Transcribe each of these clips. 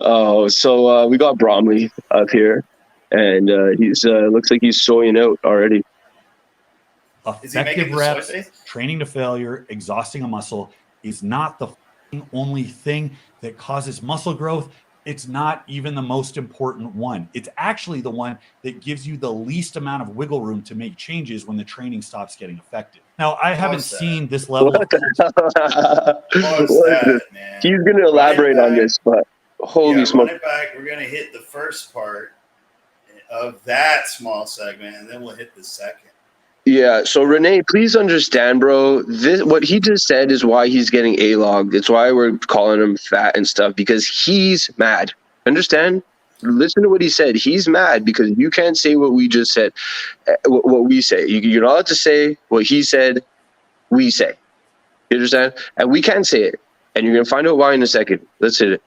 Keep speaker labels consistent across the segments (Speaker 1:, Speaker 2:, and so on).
Speaker 1: Oh, so we got Bromley up here, and he's looks like he's soying out already.
Speaker 2: Is he making
Speaker 3: Effective
Speaker 2: the soy
Speaker 3: reps,
Speaker 2: face?
Speaker 3: training to failure, exhausting a muscle is not the only thing that causes muscle growth. It's not even the most important one. It's actually the one that gives you the least amount of wiggle room to make changes when the training stops getting effective. Now, I haven't
Speaker 2: Pause that.
Speaker 3: seen this level
Speaker 1: What
Speaker 3: of
Speaker 2: Pause
Speaker 1: What is
Speaker 2: that,
Speaker 1: this?
Speaker 2: man.
Speaker 1: He's going to
Speaker 2: Run it
Speaker 1: elaborate on
Speaker 2: back.
Speaker 1: this, but holy
Speaker 2: Yeah,
Speaker 1: smoke!
Speaker 2: run it back. We're gonna hit the first part of that small segment, and then we'll hit the second.
Speaker 1: Yeah. So Renee, please understand, bro. This what he just said is why he's getting A-logged. It's why we're calling him fat and stuff because he's mad. Understand? Listen to what he said. He's mad because you can't say what we just said. What we say. You're not allowed to say what he said. We say. You understand? And we can't say it. And you're gonna find out why in a second. Let's hit it.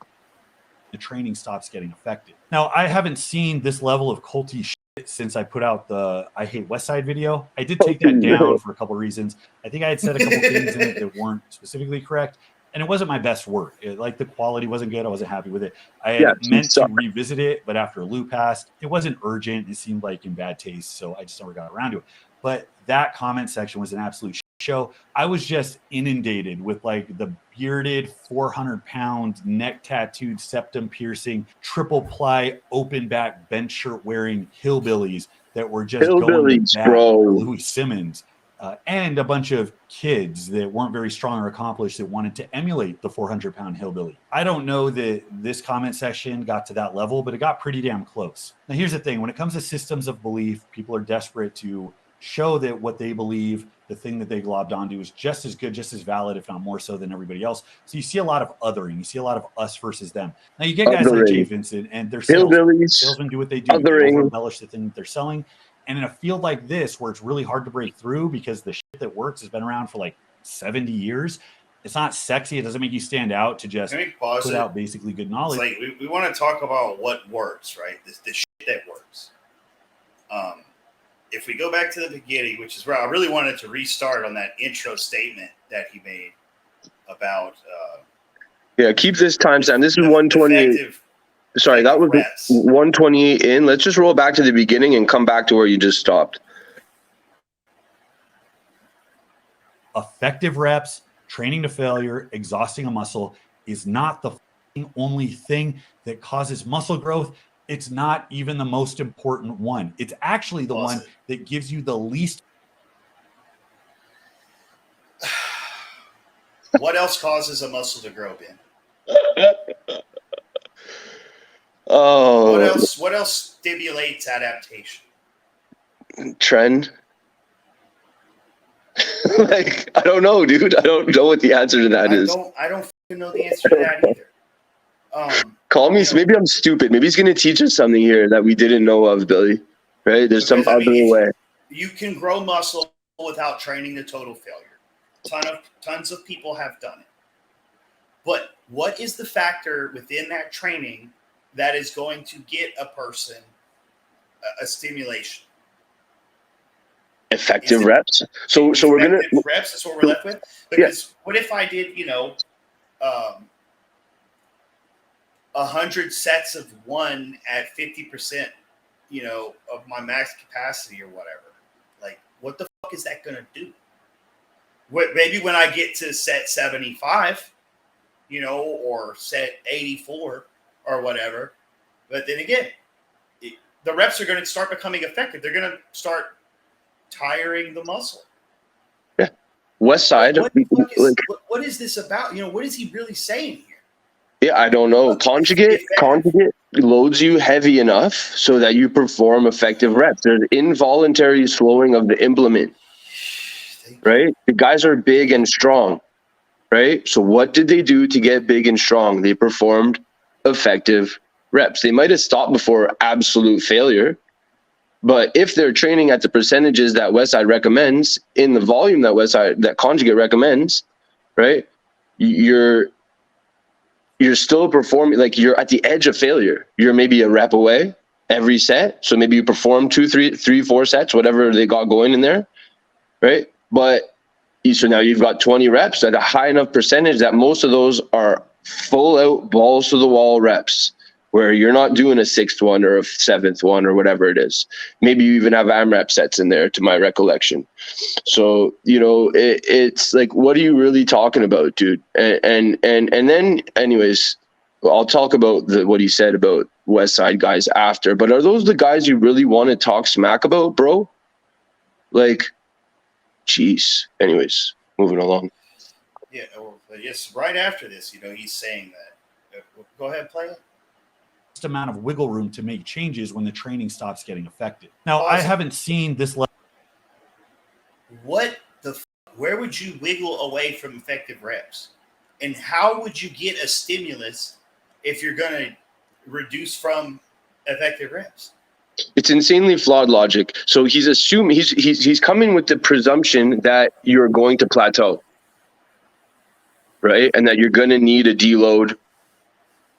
Speaker 3: the training stops getting effective. Now, I haven't seen this level of culty shit since I put out the I Hate Westside video. I did take that down for a couple of reasons. I think I had said a couple things in it that weren't specifically correct, and it wasn't my best work. Like the quality wasn't good. I wasn't happy with it. I had meant to revisit it, but after Lou passed, it wasn't urgent. It seemed like in bad taste, so I just never got around to it. But that comment section was an absolute show. I was just inundated with like the bearded 400-pound neck tattooed septum piercing triple ply open back bench shirt wearing hillbillies that were just going to bat Louis Simmons and a bunch of kids that weren't very strong or accomplished that wanted to emulate the 400-pound hillbilly. I don't know that this comment section got to that level, but it got pretty damn close. Now here's the thing, when it comes to systems of belief, people are desperate to show that what they believe, the thing that they globbed onto, is just as good, just as valid, if not more so than everybody else. So you see a lot of othering. You see a lot of us versus them. Now you get guys like Jay Vincent and their salesmen. Salesmen do what they do. They over-embellish the thing that they're selling. And in a field like this, where it's really hard to break through because the shit that works has been around for like 70 years, it's not sexy. It doesn't make you stand out to just put out basically good knowledge.
Speaker 2: It's like we want to talk about what works, right? The shit that works. If we go back to the beginning, which is where I really wanted to restart on that intro statement that he made about
Speaker 1: keep this timestamp. This is 128. Sorry, that was 128 in. Let's just roll back to the beginning and come back to where you just stopped.
Speaker 3: Effective reps, training to failure, exhausting a muscle is not the only thing that causes muscle growth. It's not even the most important one. It's actually the one that gives you the least.
Speaker 2: What else causes a muscle to grow, Ben?
Speaker 1: Oh.
Speaker 2: What else stimulates adaptation?
Speaker 1: Trend. Like, I don't know, dude. I don't know what the answer to that is.
Speaker 2: I don't know the answer to that either.
Speaker 1: Call me. Maybe I'm stupid. Maybe he's going to teach us something here that we didn't know of, Billy. Right? There's some other way.
Speaker 2: You can grow muscle without training to total failure. Tons of people have done it. But what is the factor within that training that is going to get a person a stimulation?
Speaker 1: Effective reps. So we're gonna
Speaker 2: reps. That's what we're left with. Because what if I did 100 sets of one at 50%, of my max capacity or whatever? Like, what the fuck is that going to do? Maybe when I get to set 75, or set 84 or whatever. But then again, the reps are going to start becoming effective. They're going to start tiring the muscle.
Speaker 1: Yeah. West side.
Speaker 2: What is this about? What is he really saying here?
Speaker 1: Yeah, I don't know. Conjugate loads you heavy enough so that you perform effective reps. There's involuntary slowing of the implement, right? The guys are big and strong, right? So what did they do to get big and strong? They performed effective reps. They might have stopped before absolute failure, but if they're training at the percentages that Westside recommends, in the volume that Conjugate recommends, right? You're still performing, like you're at the edge of failure. You're maybe a rep away every set. So maybe you perform 2, 3, 4 sets, whatever they got going in there, right? But so now you've got 20 reps at a high enough percentage that most of those are full out balls to the wall reps. where you're not doing a sixth one or a seventh one or whatever it is. Maybe you even have AMRAP sets in there, to my recollection. So, you know, it's like, what are you really talking about, dude? And then, anyways, I'll talk about what he said about West Side guys after. But are those the guys you really want to talk smack about, bro? Like, jeez. Anyways, moving along.
Speaker 2: Yeah, but yes, right after this, you know, he's saying that. Go ahead, play it.
Speaker 3: Amount of wiggle room to make changes when the training stops getting affected. Now, I haven't seen this level.
Speaker 2: Where would you wiggle away from effective reps? And how would you get a stimulus if you're going to reduce from effective reps?
Speaker 1: It's insanely flawed logic. So he's assuming he's coming with the presumption that you're going to plateau, right? And that you're going to need a deload,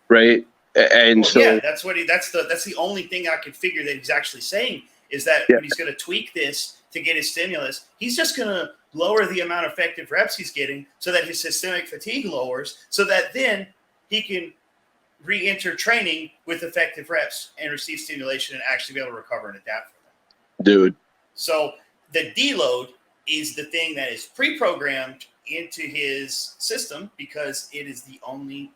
Speaker 1: right? And
Speaker 2: well,
Speaker 1: so
Speaker 2: yeah, that's the only thing I could figure that he's actually saying is that when he's going to tweak this to get his stimulus, he's just going to lower the amount of effective reps he's getting so that his systemic fatigue lowers, so that then he can re-enter training with effective reps and receive stimulation and actually be able to recover and adapt from them.
Speaker 1: Dude.
Speaker 2: So the deload is the thing that is pre-programmed into his system because it is the only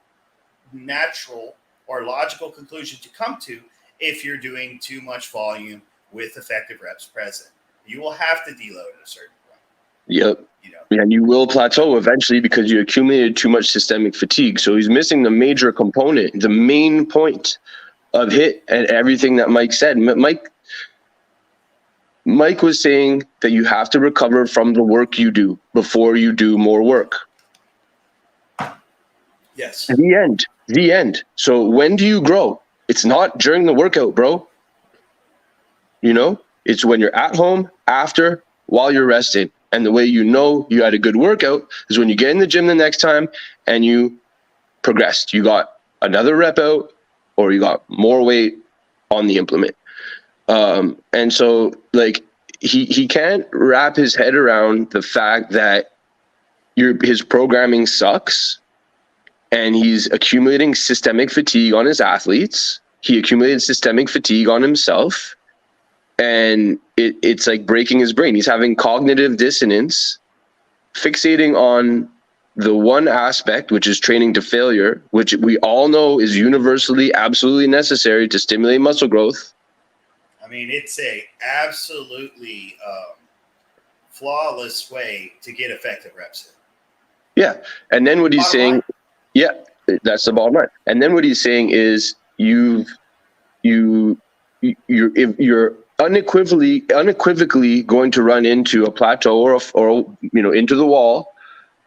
Speaker 2: natural or logical conclusion to come to if you're doing too much volume with effective reps present. You will have to deload at a certain point.
Speaker 1: Yep.
Speaker 2: You know?
Speaker 1: And you will plateau eventually because you accumulated too much systemic fatigue. So he's missing the major component, the main point of HIIT and everything that Mike said. Mike was saying that you have to recover from the work you do before you do more work.
Speaker 2: Yes.
Speaker 1: The end. So when do you grow? It's not during the workout, bro. You know, it's when you're at home, after, while you're resting. And the way you know you had a good workout is when you get in the gym the next time and you progressed. You got another rep out or you got more weight on the implement. And so, like, he can't wrap his head around the fact that his programming sucks. And he's accumulating systemic fatigue on his athletes. He accumulated systemic fatigue on himself. And it's like breaking his brain. He's having cognitive dissonance, fixating on the one aspect, which is training to failure, which we all know is universally absolutely necessary to stimulate muscle growth.
Speaker 2: I mean, it's a absolutely flawless way to get effective reps in.
Speaker 1: Yeah. And then what he's saying... Yeah, that's the bottom line. And then what he's saying is you're unequivocally going to run into a plateau or you know, into the wall,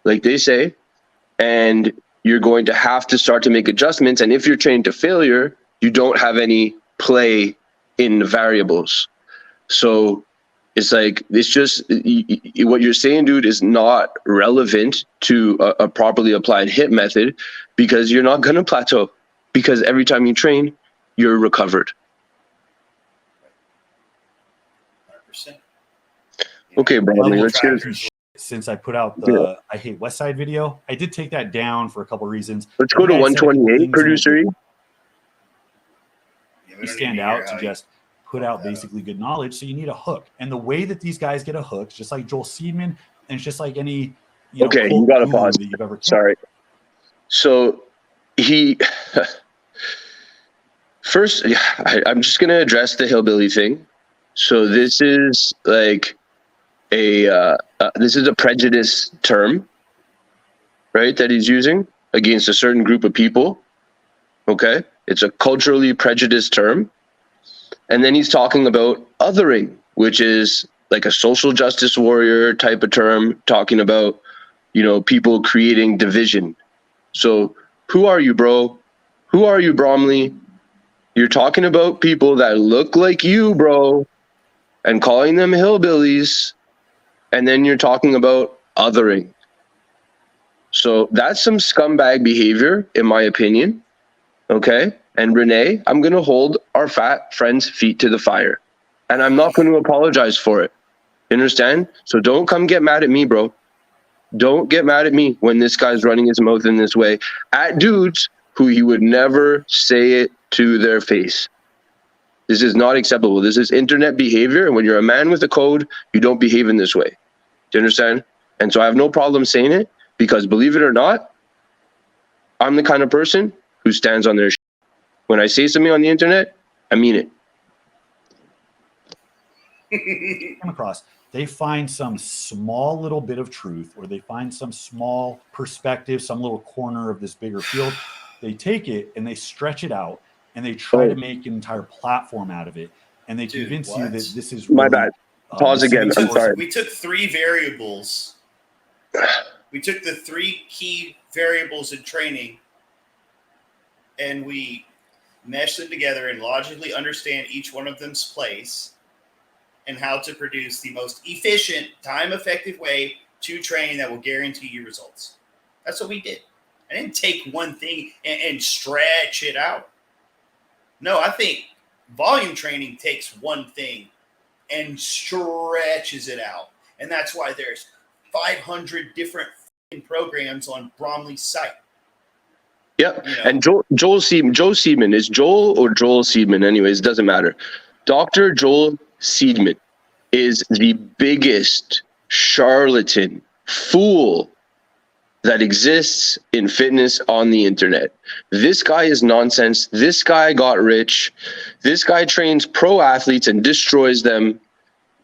Speaker 1: like they say, and you're going to have to start to make adjustments. And if you're trained to failure, you don't have any play in the variables. So it's like, it's just what you're saying, dude, is not relevant to a properly applied HIIT method because you're not going to plateau because every time you train, you're recovered.
Speaker 2: 100%.
Speaker 1: Okay, Bromley, let's hear
Speaker 3: since I put out the I Hate West Side video. I did take that down for a couple of reasons.
Speaker 1: Let's go to 128, producer.
Speaker 3: We stand out to just put out basically good knowledge. So you need a hook. And the way that these guys get a hook, just like Joel Seedman, and it's just like any
Speaker 1: you got to pause. Sorry. So first, I'm just going to address the hillbilly thing. So this is like this is a prejudice term, right, that he's using against a certain group of people. Okay. It's a culturally prejudiced term. And then he's talking about othering, which is like a social justice warrior type of term, talking about, you know, people creating division. So who are you, bro? Who are you, Bromley? You're talking about people that look like you, bro, and calling them hillbillies. And then you're talking about othering. So that's some scumbag behavior, in my opinion. Okay. And Renee, I'm going to hold our fat friend's feet to the fire. And I'm not going to apologize for it. You understand? So don't come get mad at me, bro. Don't get mad at me when this guy's running his mouth in this way at dudes who he would never say it to their face. This is not acceptable. This is internet behavior. And when you're a man with a code, you don't behave in this way. Do you understand? And so I have no problem saying it because, believe it or not, I'm the kind of person who stands on their shit. When I say something on the internet, I mean it.
Speaker 3: Come across, they find some small little bit of truth, or they find some small perspective, some little corner of this bigger field. They take it and they stretch it out, and they try to make an entire platform out of it, and they convince you that this is
Speaker 1: my
Speaker 3: really,
Speaker 1: bad. Pause again. I'm sorry.
Speaker 2: We took 3 variables. We took the 3 key variables in training, and we meshed them together and logically understand each one of them's place and how to produce the most efficient, time-effective way to train that will guarantee you results. That's what we did. I didn't take one thing and stretch it out. No, I think volume training takes one thing and stretches it out. And that's why there's 500 different programs on Bromley's site.
Speaker 1: Yep. You know? And Joe Seedman, is Joel or Joel Seedman? Anyways, it doesn't matter. Dr. Joel Seedman is the biggest charlatan fool that exists in fitness on the internet. This guy is nonsense. This guy got rich. This guy trains pro athletes and destroys them.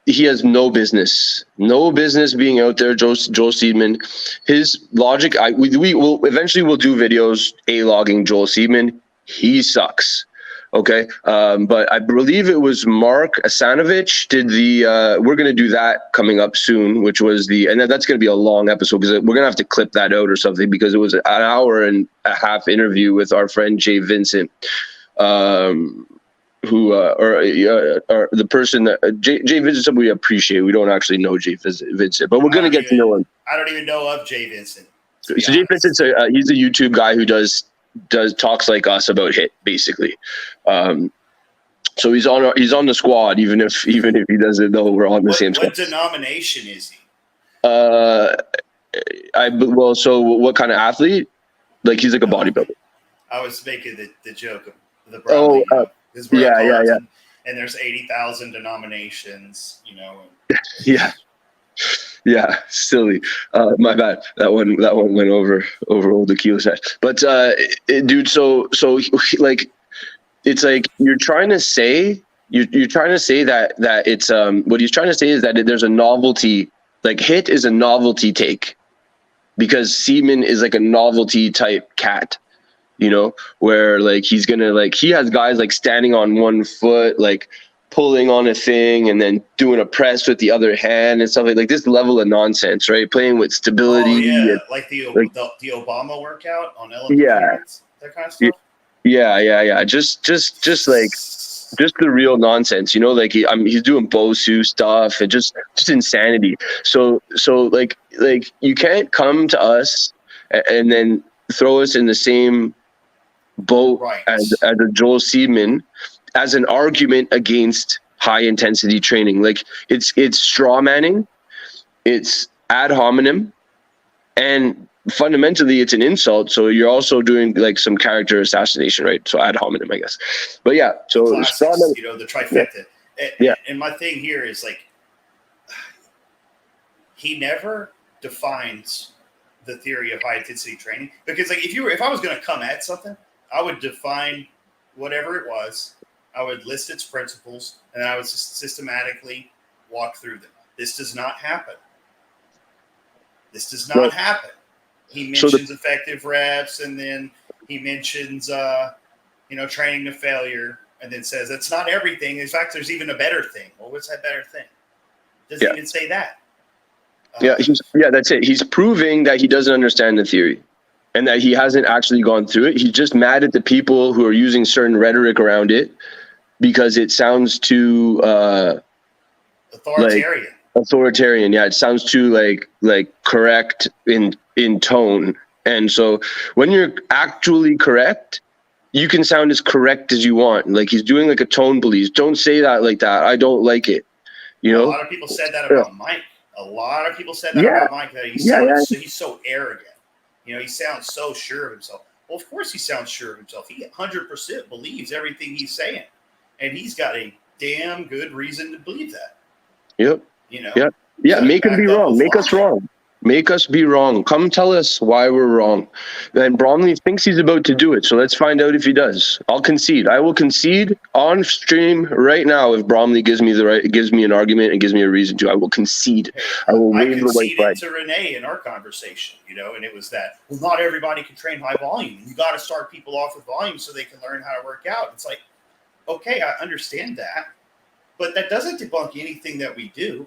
Speaker 1: He has no business being out there. Joel Seedman, his logic. We will eventually we'll do videos logging Joel Seedman. He sucks. Okay, but I believe it was Mark Asanovich did the. We're gonna do that coming up soon, which was and that's gonna be a long episode because we're gonna have to clip that out or something because it was an hour and a half interview with our friend Jay Vincent. Who or the person that Jay Vincent, somebody we appreciate. We don't actually know Jay Vincent, but we're gonna get to know him.
Speaker 2: I don't even know of Jay Vincent.
Speaker 1: So Jay Vincent's he's a YouTube guy who does talks like us about HIIT basically. So he's on the squad even if he doesn't know we're on the same squad.
Speaker 2: What denomination is he?
Speaker 1: So what kind of athlete? Like he's like a bodybuilder.
Speaker 2: I was making the joke of the Bromley.
Speaker 1: Yeah.
Speaker 2: And there's 80,000 denominations, you know.
Speaker 1: Yeah, silly. My bad. That one went over old Akil's head. But dude, so like, it's like you're trying to say that it's what he's trying to say is that there's a novelty. Like HIIT is a novelty take because Seaman is like a novelty type cat. You know, where like he's gonna like he has guys like standing on one foot, like pulling on a thing and then doing a press with the other hand and stuff like this level of nonsense, right? Playing with stability.
Speaker 2: Oh, yeah, like the Obama workout on elevator.
Speaker 1: Yeah,
Speaker 2: that kind of stuff.
Speaker 1: Yeah. Just the real nonsense, you know. Like he's doing Bosu stuff and just insanity. So like you can't come to us and then throw us in the same boat as a Joel Seedman as an argument against high intensity training. Like it's straw manning, it's ad hominem, and fundamentally it's an insult. So you're also doing like some character assassination, right? So ad hominem, I guess. But yeah, so straw manning,
Speaker 2: you know, the trifecta. And my thing here is like he never defines the theory of high intensity training because like if I was going to come at something, I would define whatever it was. I would list its principles and I would systematically walk through them. This does not happen. Happen. He mentions effective reps and then he mentions, training to failure and then says that's not everything. In fact, there's even a better thing. Well, what's that better thing? Doesn't even say that. That's it. He's proving that he doesn't understand the theory and that he hasn't actually gone through it. He's just mad at the people who are using certain rhetoric around it because it sounds too authoritarian. Yeah, it sounds too like correct in tone. And so when you're actually correct, you can sound as correct as you want. Like he's doing like a tone police. Don't say that like that. I don't like it. You know, a lot of people said that about Mike. About Mike that he's so arrogant. You know, he sounds so sure of himself. Well, of course he sounds sure of himself. He 100% believes everything he's saying. And he's got a damn good reason to believe that.
Speaker 1: Yep.
Speaker 2: You know?
Speaker 1: Yeah. Make him be wrong. Make us wrong. Make us be wrong. Come tell us why we're wrong. And Bromley thinks he's about to do it. So let's find out if he does. I'll concede. I will concede on stream right now if Bromley gives me an argument and gives me a reason to. I will concede.
Speaker 2: Hey,
Speaker 1: I will
Speaker 2: I
Speaker 1: wave the white flag.
Speaker 2: conceded to Renee in our conversation, and it was that, well, not everybody can train high volume. You got to start people off with volume so they can learn how to work out. It's like, okay, I understand that, but that doesn't debunk anything that we do.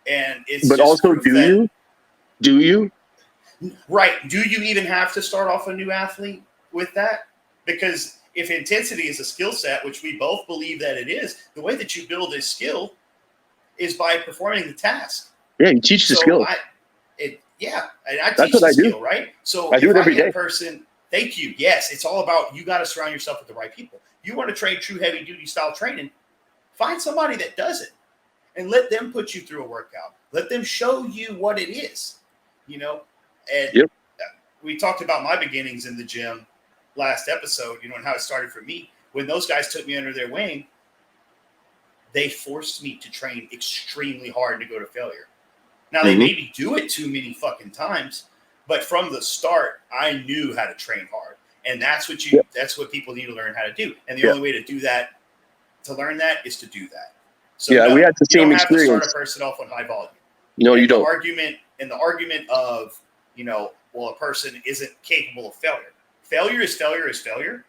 Speaker 2: And it's
Speaker 1: but
Speaker 2: just
Speaker 1: also, do you?
Speaker 2: Right. Do you even have to start off a new athlete with that? Because if intensity is a skill set, which we both believe that it is, the way that you build a skill is by performing the task.
Speaker 1: Yeah, you teach the skill.
Speaker 2: I teach
Speaker 1: what
Speaker 2: the
Speaker 1: I do.
Speaker 2: skill, right? So
Speaker 1: I do it every day.
Speaker 2: Thank you. Yes, it's all about you got to surround yourself with the right people. You want to train true heavy duty style training, find somebody that does it and let them put you through a workout. Let them show you what it is. And we talked about my beginnings in the gym last episode, and how it started for me. When those guys took me under their wing, they forced me to train extremely hard to go to failure. Now, they made me do it too many fucking times, but from the start, I knew how to train hard. And that's what people need to learn how to do. And the only way to do that, to learn that, is to do that. So
Speaker 1: we had the same experience.
Speaker 2: You don't have to start a person off on high volume.
Speaker 1: No, you don't.
Speaker 2: The argument of, a person isn't capable of failure. Failure is failure,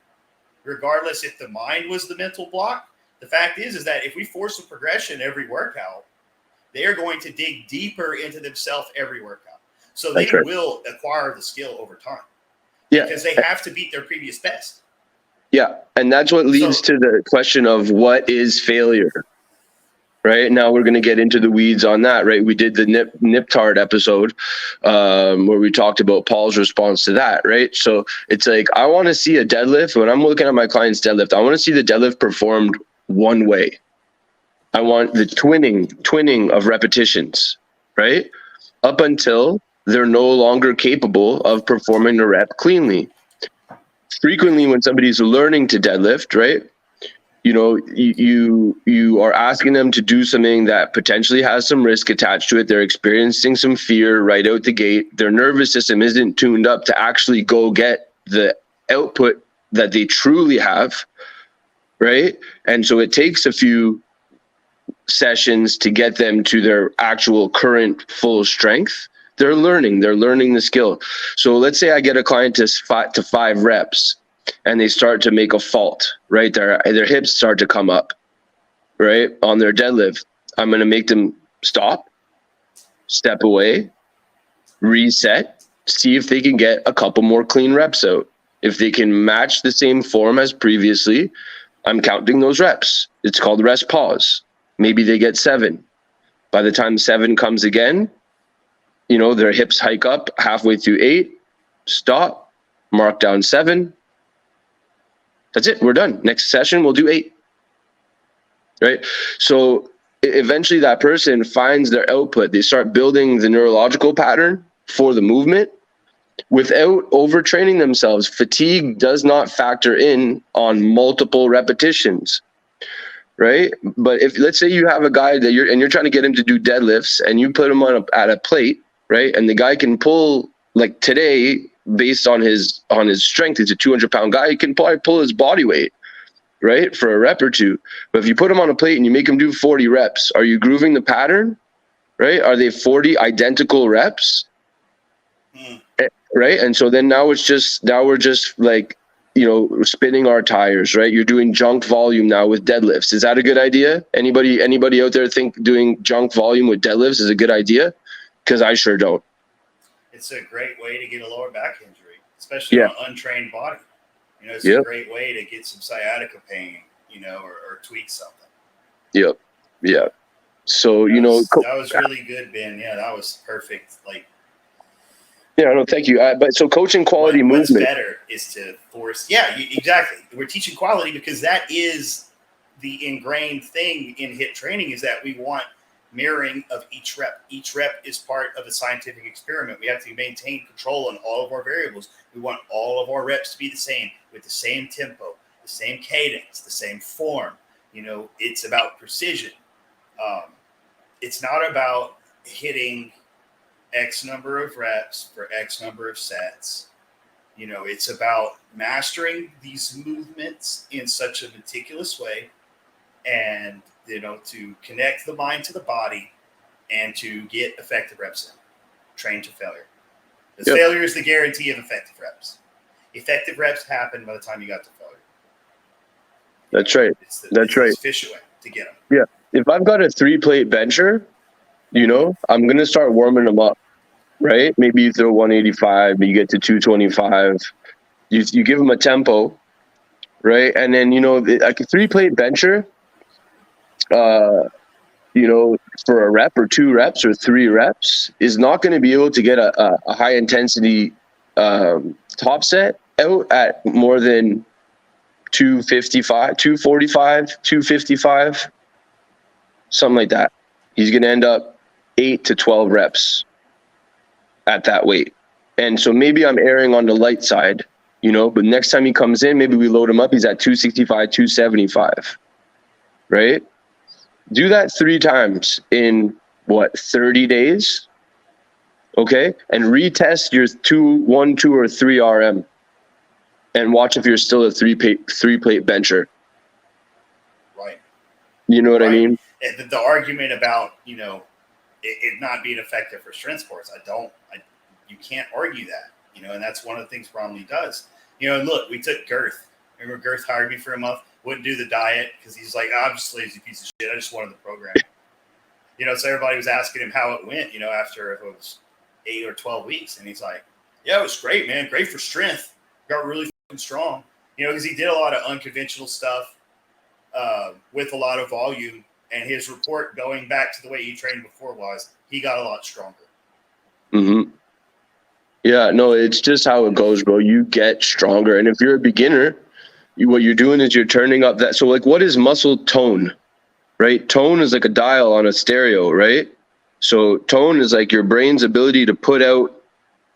Speaker 2: regardless if the mind was the mental block. The fact is that if we force a progression every workout, they are going to dig deeper into themselves every workout. So they will acquire the skill over time.
Speaker 1: Yeah.
Speaker 2: Because they have to beat their previous best.
Speaker 1: Yeah. And that's what leads to the question of what is failure? Right now, we're going to get into the weeds on that. Right, we did the Niptard episode where we talked about Paul's response to that. Right, so it's like I want to see a deadlift when I'm looking at my client's deadlift. I want to see the deadlift performed one way. I want the twinning of repetitions. Right, up until they're no longer capable of performing the rep cleanly. Frequently, when somebody's learning to deadlift, right, you are asking them to do something that potentially has some risk attached to it. They're experiencing some fear right out the gate. Their nervous system isn't tuned up to actually go get the output that they truly have, right? And so it takes a few sessions to get them to their actual current full strength. They're learning the skill. So let's say I get a client to 5 reps. And they start to make a fault, right? Their hips start to come up, right? On their deadlift. I'm going to make them stop, step away, reset, see if they can get a couple more clean reps out. If they can match the same form as previously, I'm counting those reps. It's called rest pause. Maybe they get 7. By the time 7 comes again, their hips hike up halfway through 8, stop, mark down 7. That's it. We're done. Next session, we'll do 8. Right? So eventually that person finds their output. They start building the neurological pattern for the movement without overtraining themselves. Fatigue does not factor in on multiple repetitions. Right? But if let's say you have a guy that you're trying to get him to do deadlifts and you put him at a plate, right? And the guy can pull, like today, based on his strength, he's a 200-pound guy. He can probably pull his body weight, right, for a rep or 2. But if you put him on a plate and you make him do 40 reps, are you grooving the pattern, right? Are they 40 identical reps, right? And so then now we're just like, spinning our tires, right? You're doing junk volume now with deadlifts. Is that a good idea? Anybody out there think doing junk volume with deadlifts is a good idea? Because I sure don't.
Speaker 2: It's a great way to get a lower back injury, especially on an untrained body. It's a great way to get some sciatica pain, or tweak something. Yep.
Speaker 1: Yeah. So,
Speaker 2: that was really good, Ben. Yeah, that was perfect.
Speaker 1: Thank you. But so coaching quality movement.
Speaker 2: What's better is to force. Yeah, exactly. We're teaching quality because that is the ingrained thing in HIIT training is that we want mirroring of each rep. Each rep is part of a scientific experiment. We have to maintain control on all of our variables. We want all of our reps to be the same, with the same tempo, the same cadence, the same form. It's about precision. It's not about hitting X number of reps for X number of sets. It's about mastering these movements in such a meticulous way, and to connect the mind to the body and to get effective reps in. Train to failure. Because failure is the guarantee of effective reps. Effective reps happen by the time you got to failure.
Speaker 1: That's right. That's right.
Speaker 2: It's fish away to get them.
Speaker 1: Yeah. If I've got a 3-plate bencher, I'm going to start warming them up, right? Maybe you throw 185, but you get to 225. You give them a tempo, right? And then, like a 3-plate bencher, for a rep or 2 reps or 3 reps is not going to be able to get a high intensity top set out at more than 255, 245, 255, something like that. He's going to end up 8 to 12 reps at that weight. And so maybe I'm erring on the light side, but next time he comes in, maybe we load him up. He's at 265, 275, right? Do that 3 times in 30 days? Okay. And retest your 1, 2, or 3 RM and watch if you're still a 3-plate bencher.
Speaker 2: Right.
Speaker 1: You know what I mean?
Speaker 2: The argument about, it not being effective for strength sports, you can't argue that, and that's one of the things Bromley does. Look, we took Girth. Remember Girth hired me for a month, wouldn't do the diet because he's like, I'm just a lazy piece of shit. I just wanted the program. So everybody was asking him how it went, after it was 8 or 12 weeks. And he's like, yeah, it was great, man. Great for strength. Got really strong, because he did a lot of unconventional stuff with a lot of volume. And his report going back to the way he trained before was he got a lot stronger.
Speaker 1: Mm-hmm. Yeah, no, it's just how it goes, bro. You get stronger. And if you're a beginner, what you're doing is you're turning up that. So like, what is muscle tone, right? Tone is like a dial on a stereo, right? So tone is like your brain's ability to put out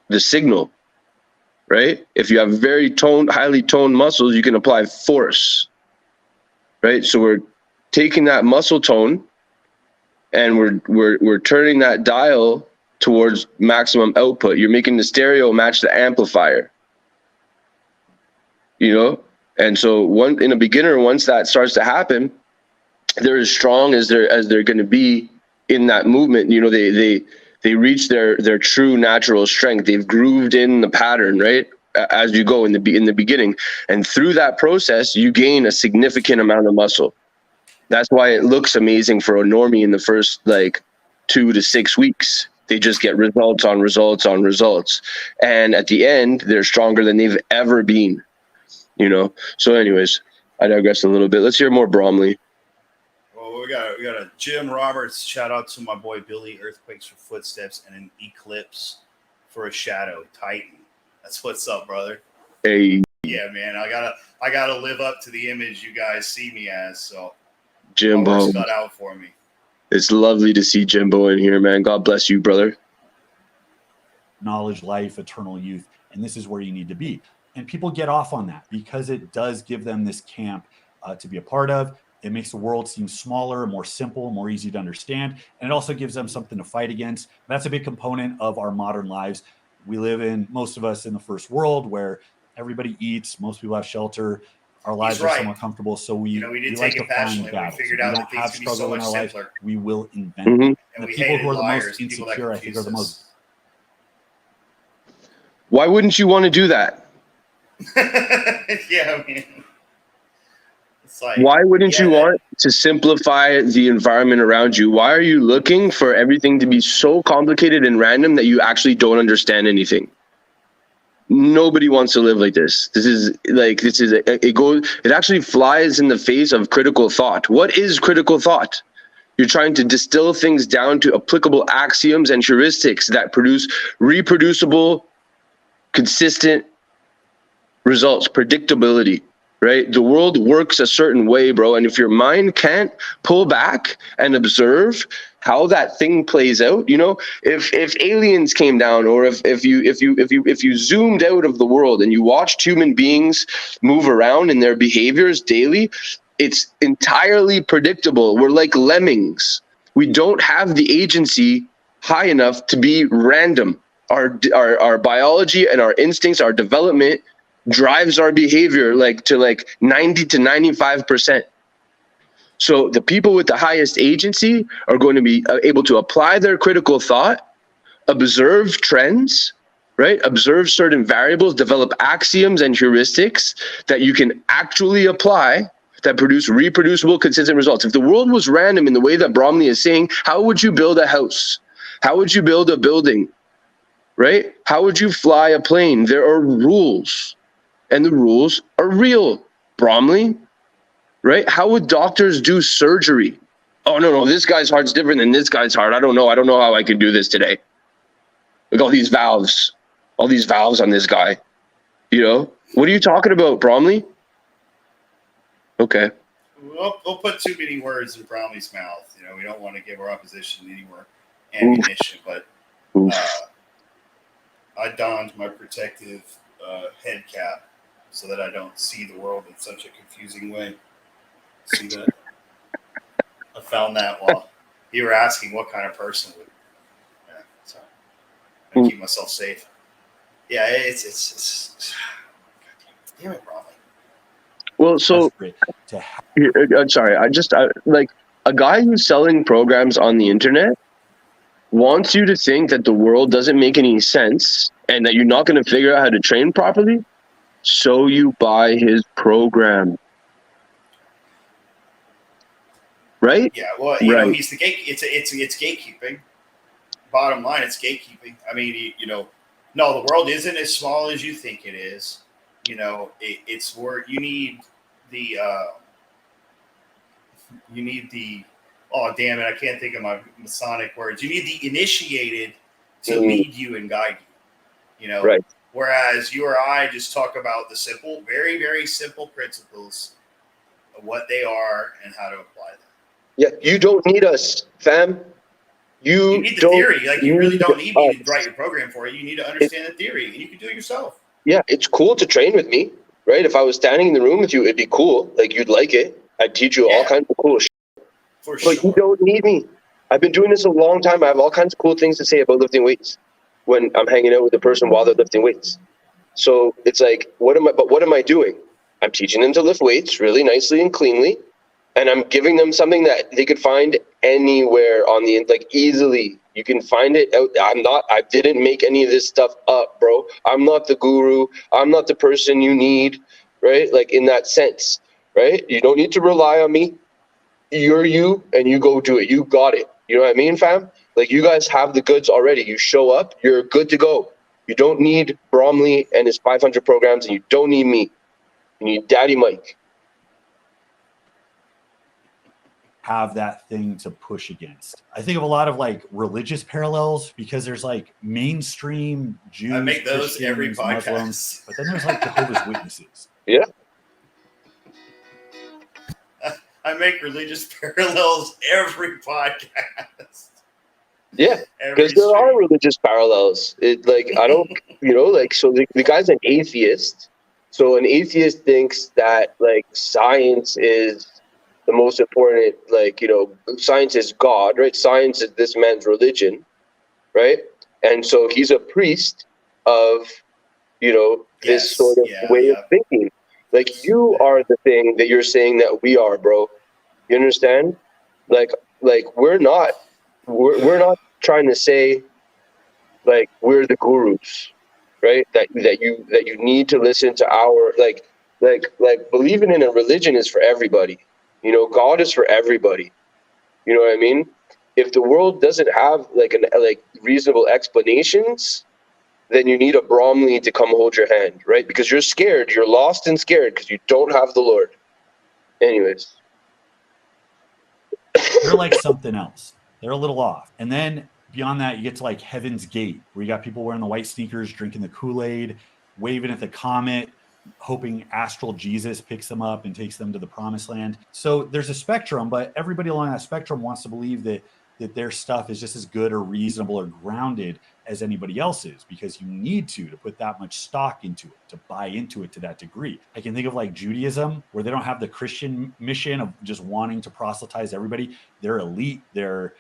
Speaker 1: the signal, right? If you have highly toned muscles, you can apply force, right? So we're taking that muscle tone and we're turning that dial towards maximum output. You're making the stereo match the amplifier, And so in a beginner, once that starts to happen, they're as strong as they're going to be in that movement. They reach their true natural strength. They've grooved in the pattern, right? As you go in the beginning, and through that process, you gain a significant amount of muscle. That's why it looks amazing for a normie in the first 2 to 6 weeks. They just get results on results on results, and at the end, they're stronger than they've ever been. So anyways, I digress a little bit. Let's hear more Bromley.
Speaker 2: Well, we got a Jim Roberts. Shout out to my boy Billy. Earthquakes for footsteps and an eclipse for a shadow. Titan. That's what's up, brother.
Speaker 1: Hey.
Speaker 2: Yeah, man. I gotta live up to the image you guys see me as. So
Speaker 1: Jimbo,
Speaker 2: cut out for me.
Speaker 1: It's lovely to see Jimbo in here, man. God bless you, brother.
Speaker 3: Knowledge, life, eternal youth, and this is where you need to be. And people get off on that because it does give them this camp to be a part of. It makes the world seem smaller, more simple, more easy to understand. And it also gives them something to fight against. That's a big component of our modern lives. We live most of us in the first world where everybody eats, most people have shelter. Our lives are somewhat comfortable. So we
Speaker 2: did
Speaker 3: like
Speaker 2: take
Speaker 3: to
Speaker 2: it passionately.
Speaker 3: find battles.
Speaker 2: We figured
Speaker 3: We
Speaker 2: out
Speaker 3: don't
Speaker 2: that things
Speaker 3: have
Speaker 2: could be so
Speaker 3: struggle in
Speaker 2: much
Speaker 3: our life.
Speaker 2: simpler.
Speaker 3: We will invent
Speaker 1: Mm-hmm.
Speaker 3: it.
Speaker 2: And
Speaker 3: The
Speaker 2: we
Speaker 3: people who are the
Speaker 2: liars,
Speaker 3: most
Speaker 2: people that
Speaker 3: insecure, I think, are the
Speaker 2: confuse
Speaker 3: most.
Speaker 1: Why wouldn't you want to do that?
Speaker 2: Yeah, man. It's like,
Speaker 1: why wouldn't you want to simplify the environment around you? Why are you looking for everything to be so complicated and random that you actually don't understand anything? Nobody wants to live like this. It actually flies in the face of critical thought. What is critical thought? You're trying to distill things down to applicable axioms and heuristics that produce reproducible, consistent results, predictability, right? The world works a certain way, bro. And if your mind can't pull back and observe how that thing plays out, you know, if aliens came down, or if you zoomed out of the world and you watched human beings move around in their behaviors daily, it's entirely predictable. We're like lemmings. We don't have the agency high enough to be random. Our biology and our instincts, our development drives our behavior to 90 to 95%. So the people with the highest agency are going to be able to apply their critical thought, observe trends, right? Observe certain variables, develop axioms and heuristics that you can actually apply that produce reproducible, consistent results. If the world was random in the way that Bromley is saying, how would you build a house? How would you build a building, right? How would you fly a plane? There are rules, and the rules are real, Bromley, right? How would doctors do surgery? Oh, no, this guy's heart's different than this guy's heart. I don't know how I could do this today. Look, all these valves on this guy, you know? What are you talking about, Bromley? Okay.
Speaker 2: We'll put too many words in Bromley's mouth. You know, we don't want to give our opposition any more ammunition, but I donned my protective head cap so that I don't see the world in such a confusing way. See that? I found that while you were asking what kind of person would. Yeah, so I keep myself safe. Yeah, it's damn it, Bromley.
Speaker 1: Well, so I'm sorry. I like a guy who's selling programs on the internet wants you to think that the world doesn't make any sense and that you're not going to figure out how to train properly. So you buy his program. Right?
Speaker 2: Yeah, well, you know, he's the gate. It's gatekeeping. Bottom line, it's gatekeeping. I mean, you know, no, the world isn't as small as you think it is. You know, it's where you need the. Oh, damn it! I can't think of my Masonic words. You need the initiated to lead you and guide you. You know,
Speaker 1: right.
Speaker 2: Whereas you or I just talk about the simple, very, very simple principles of what they are and how to apply them.
Speaker 1: Yeah, you don't need us, fam. You
Speaker 2: need the theory. Like, you really don't need me to write your program for you. You need to understand the theory, and you can do it yourself.
Speaker 1: Yeah, it's cool to train with me, right? If I was standing in the room with you, it'd be cool. Like, you'd like it. I'd teach you all kinds of cool shit.
Speaker 2: For sure.
Speaker 1: But you don't need me. I've been doing this a long time. I have all kinds of cool things to say about lifting weights when I'm hanging out with the person while they're lifting weights. So it's like, what am I doing? I'm teaching them to lift weights really nicely and cleanly. And I'm giving them something that they could find anywhere on the, like, easily. You can find it out. I didn't make any of this stuff up, bro. I'm not the guru. I'm not the person you need, right? Like, in that sense, right? You don't need to rely on me. You're you, and you go do it. You got it. You know what I mean, fam? Like, you guys have the goods already. You show up, you're good to go. You don't need Bromley and his 500 programs, and you don't need me. You need Daddy Mike.
Speaker 3: Have that thing to push against. I think of a lot of like religious parallels because there's like mainstream Jews,
Speaker 2: I make those every podcast.
Speaker 3: Muslims, but then there's like Jehovah's Witnesses.
Speaker 1: Yeah.
Speaker 2: I make religious parallels every podcast.
Speaker 1: Yeah, because there are religious parallels. It, like, I don't, you know, like, so the guy's an atheist. So an atheist thinks that, like, science is the most important, like, you know, science is God, right? Science is this man's religion, right? And so he's a priest of, you know, this sort of way of thinking. Like, you are the thing that you're saying that we are, bro. You understand? Like we're not trying to say, like, we're the gurus, right? That you need to listen to our, like believing in a religion is for everybody. You know, God is for everybody. You know what I mean? If the world doesn't have like reasonable explanations, then you need a Bromley to come hold your hand, right? Because you're scared, you're lost and scared because you don't have the Lord. Anyways.
Speaker 3: They're like something else. They're a little off. And then beyond that, you get to like Heaven's Gate, where you got people wearing the white sneakers, drinking the Kool-Aid, waving at the comet, hoping astral Jesus picks them up and takes them to the promised land. So there's a spectrum, but everybody along that spectrum wants to believe that their stuff is just as good or reasonable or grounded as anybody else's, because you need to put that much stock into it, to buy into it to that degree. I can think of like Judaism, where they don't have the Christian mission of just wanting to proselytize everybody. They're elite, they're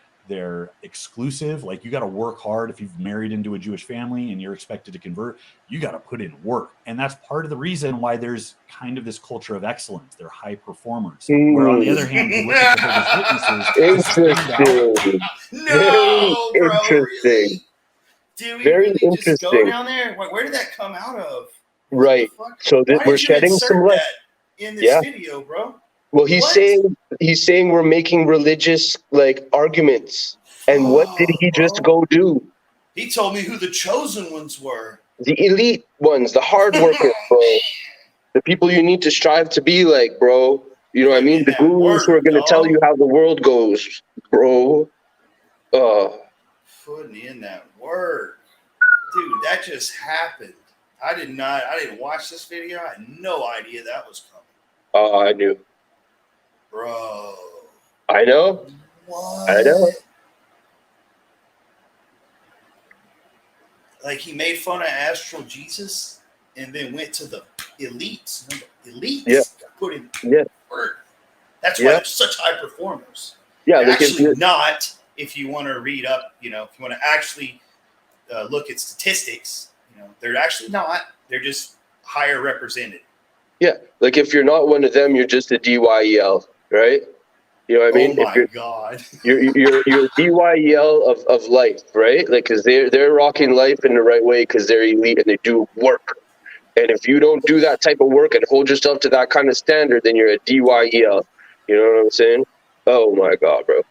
Speaker 3: exclusive. Like, you got to work hard. If you've married into a Jewish family and you're expected to convert, you got to put in work. And that's part of the reason why there's kind of this culture of excellence. They're high performers. Where on the other hand, you look at Jehovah's Witnesses,
Speaker 1: Interesting.
Speaker 2: No,
Speaker 1: Very
Speaker 2: bro,
Speaker 1: interesting.
Speaker 2: really? Did we
Speaker 1: Very
Speaker 2: really just go
Speaker 1: interesting.
Speaker 2: down there? Where did that come out of?
Speaker 1: Right. So
Speaker 2: Why
Speaker 1: we're
Speaker 2: did you
Speaker 1: shedding
Speaker 2: insert
Speaker 1: some light.
Speaker 2: that in this
Speaker 1: Yeah.
Speaker 2: video, bro?
Speaker 1: Well, he's saying we're making religious like arguments. And what did he just go do?
Speaker 2: He told me who the chosen ones were.
Speaker 1: The elite ones, the hard workers, bro. The people you need to strive to be like, bro. You know what I mean? The gurus who are going to tell you how the world goes, bro.
Speaker 2: Putting in that work. Dude, that just happened. I didn't watch this video. I had no idea that was coming.
Speaker 1: Oh, I knew.
Speaker 2: Bro.
Speaker 1: I know.
Speaker 2: What?
Speaker 1: I know.
Speaker 2: Like, he made fun of Astral Jesus and then went to the elites. Elites?
Speaker 1: Yeah.
Speaker 2: Put in work. That's why they're such high performers.
Speaker 1: Yeah,
Speaker 2: They're
Speaker 1: like
Speaker 2: actually not, if you want to read up, if you want to actually look at statistics, they're actually not. They're just higher represented.
Speaker 1: Yeah, like if you're not one of them, you're just a DYEL, right? You know what I mean?
Speaker 2: Oh my God.
Speaker 1: You're a DYEL of life, right? Like, because they're rocking life in the right way because they're elite and they do work. And if you don't do that type of work and hold yourself to that kind of standard, then you're a DYEL. You know what I'm saying? Oh my God, bro.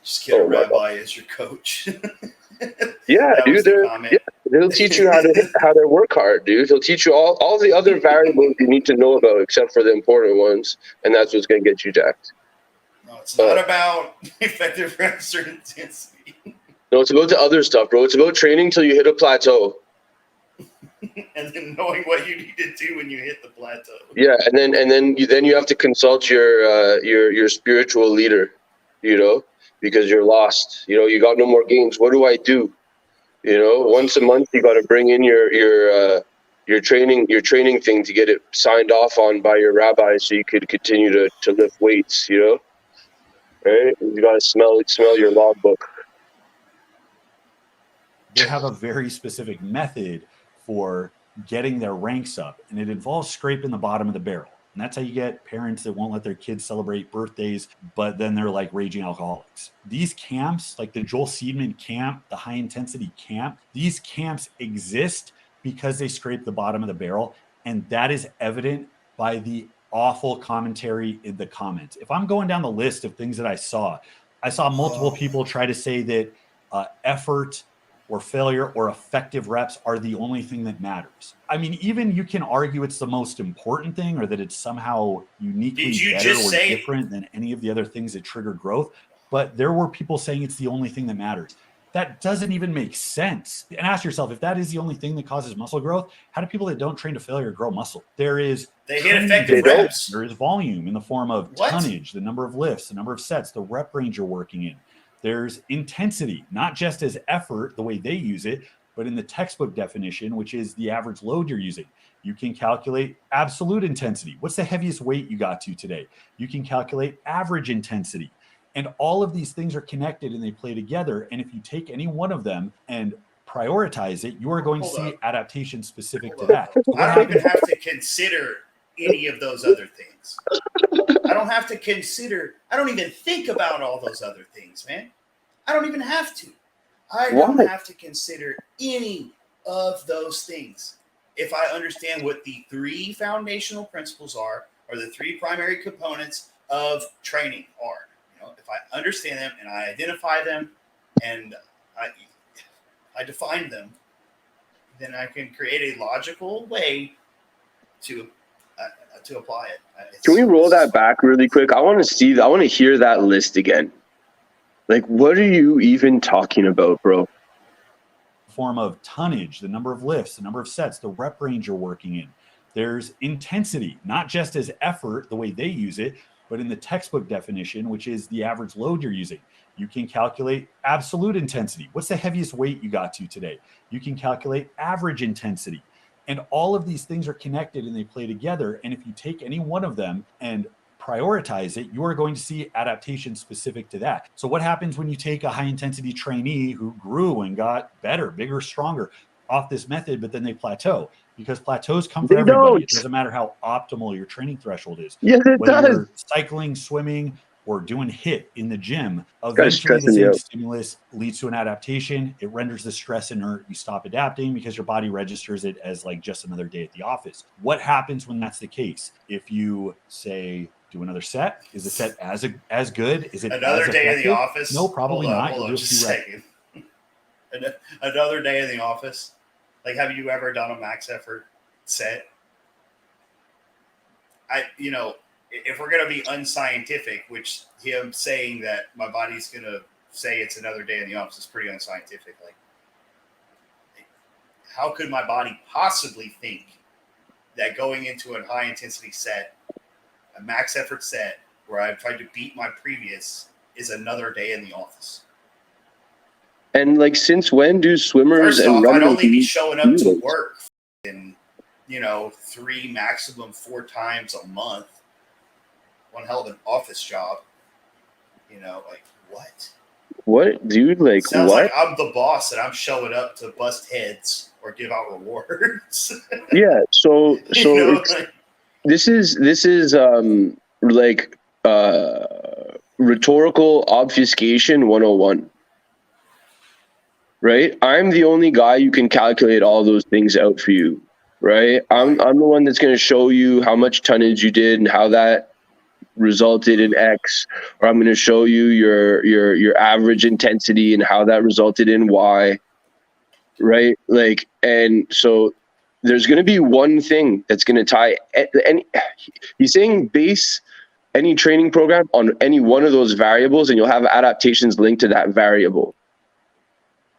Speaker 2: Just get a rabbi as your coach.
Speaker 1: Yeah, dude. They'll teach you how to work hard, dude. He'll teach you all the other variables you need to know about, except for the important ones, and that's what's going to get you jacked.
Speaker 2: No, it's not about effective reps or intensity.
Speaker 1: No, it's about the other stuff, bro. It's about training till you hit a plateau.
Speaker 2: And then knowing what you need to do when you hit the plateau. Yeah,
Speaker 1: and then you have to consult your spiritual leader, because you're lost. You got no more gains. What do I do? Once a month you got to bring in your training thing to get it signed off on by your rabbi, so you could continue to lift weights. Right? You got to smell your logbook.
Speaker 3: They have a very specific method for getting their ranks up, and it involves scraping the bottom of the barrel. And that's how you get parents that won't let their kids celebrate birthdays, but then they're like raging alcoholics. These camps, like the Joel Seedman camp, the high intensity camp, these camps exist because they scrape the bottom of the barrel. And that is evident by the awful commentary in the comments. If I'm going down the list of things that I saw multiple people try to say that effort or failure or effective reps are the only thing that matters. I mean, even you can argue it's the most important thing, or that it's somehow uniquely better or different than any of the other things that trigger growth. But there were people saying it's the only thing that matters. That doesn't even make sense. And ask yourself, if that is the only thing that causes muscle growth, how do people that don't train to failure grow muscle? They hit effective reps. There is volume in the form of tonnage, the number of lifts, the number of sets, the rep range you're working in. There's intensity, not just as effort, the way they use it, but in the textbook definition, which is the average load you're using. You can calculate absolute intensity. What's the heaviest weight you got to today? You can calculate average intensity. And all of these things are connected and they play together. And if you take any one of them and prioritize it, you are going to see adaptation specific to that.
Speaker 2: I don't even have to consider any of those other things. I don't even think about all those other things, man. I don't even have to. I don't have to consider any of those things. If I understand what the three foundational principles are, or the three primary components of training are, if I understand them and I identify them and I define them, then I can create a logical way to apply it.
Speaker 1: Can we roll that back really quick? I want to hear that list again. Like, what are you even talking about, bro?
Speaker 3: Form of tonnage, the number of lifts, the number of sets, the rep range you're working in. there's intensity, not just as effort, the way they use it, but in the textbook definition, which is the average load you're using. You can calculate absolute intensity. What's the heaviest weight you got to today? You can calculate average intensity. And all of these things are connected and they play together. And if you take any one of them and prioritize it, you are going to see adaptation specific to that. So what happens when you take a high intensity trainee who grew and got better, bigger, stronger off this method, but then they plateau? Because plateaus come for
Speaker 1: They
Speaker 3: everybody.
Speaker 1: don't.
Speaker 3: It doesn't matter how optimal your training threshold is.
Speaker 1: Yes, it
Speaker 3: Whether
Speaker 1: does.
Speaker 3: you're cycling, swimming, or doing HIIT in the gym,
Speaker 1: Guy's
Speaker 3: eventually the
Speaker 1: stressing me
Speaker 3: same
Speaker 1: out.
Speaker 3: stimulus leads to an adaptation. It renders the stress inert. You stop adapting because your body registers it as like just another day at the office. What happens when that's the case? If you say, do another set, is the set as good? Is it
Speaker 2: Another
Speaker 3: as
Speaker 2: day in
Speaker 3: effective?
Speaker 2: the office?
Speaker 3: No, probably not.
Speaker 2: Hold
Speaker 3: You'll
Speaker 2: on,
Speaker 3: just
Speaker 2: just a
Speaker 3: do rep-
Speaker 2: second. Another day in the office? Like, have you ever done a max effort set? If we're going to be unscientific, which him saying that my body's going to say it's another day in the office is pretty unscientific. Like, how could my body possibly think that going into a high intensity set, a max effort set where I've tried to beat my previous, is another day in the office?
Speaker 1: And like, since when do swimmers
Speaker 2: First
Speaker 1: and
Speaker 2: off, I'd
Speaker 1: runners
Speaker 2: only be showing up to
Speaker 1: do
Speaker 2: work in, 3, maximum 4 times a month. One hell of an office job. Like, what?
Speaker 1: What, dude? Like,
Speaker 2: Sounds
Speaker 1: what?
Speaker 2: like I'm the boss and I'm showing up to bust heads or give out rewards.
Speaker 1: Yeah. So it's,
Speaker 2: like,
Speaker 1: this is like rhetorical obfuscation 101. Right? I'm the only guy who can calculate all those things out for you. Right? I'm the one that's going to show you how much tonnage you did and how that resulted in X, or I'm going to show you your average intensity and how that resulted in Y. Right? Like, and so there's going to be one thing that's going to tie any. He's saying base any training program on any one of those variables, and you'll have adaptations linked to that variable.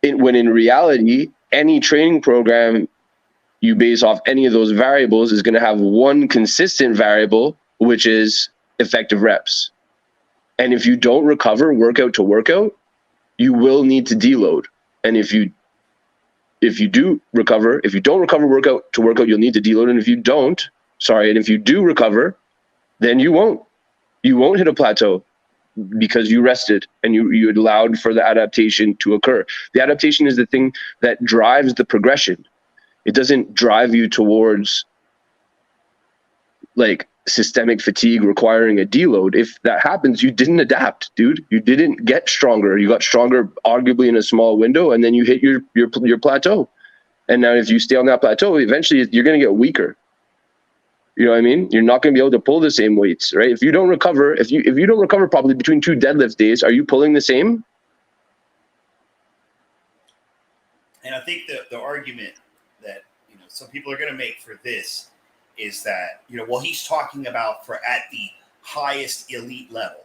Speaker 1: When in reality, any training program you base off any of those variables is going to have one consistent variable, which is effective reps. And if you don't recover workout to workout, you will need to deload. And if you don't recover workout to workout, you'll need to deload. And if you do recover, then you won't hit a plateau because you rested and you allowed for the adaptation to occur. The adaptation is the thing that drives the progression. It doesn't drive you towards like systemic fatigue requiring a deload. If that happens, you didn't adapt, dude. You didn't get stronger. You got stronger arguably in a small window, and then you hit your plateau. And now if you stay on that plateau, eventually you're going to get weaker. You know what I mean? You're not going to be able to pull the same weights, right? If you don't recover, if you don't recover probably between 2 deadlift days, are you pulling the same?
Speaker 2: and I think the argument that some people are going to make for this is that well, he's talking about for at the highest elite level,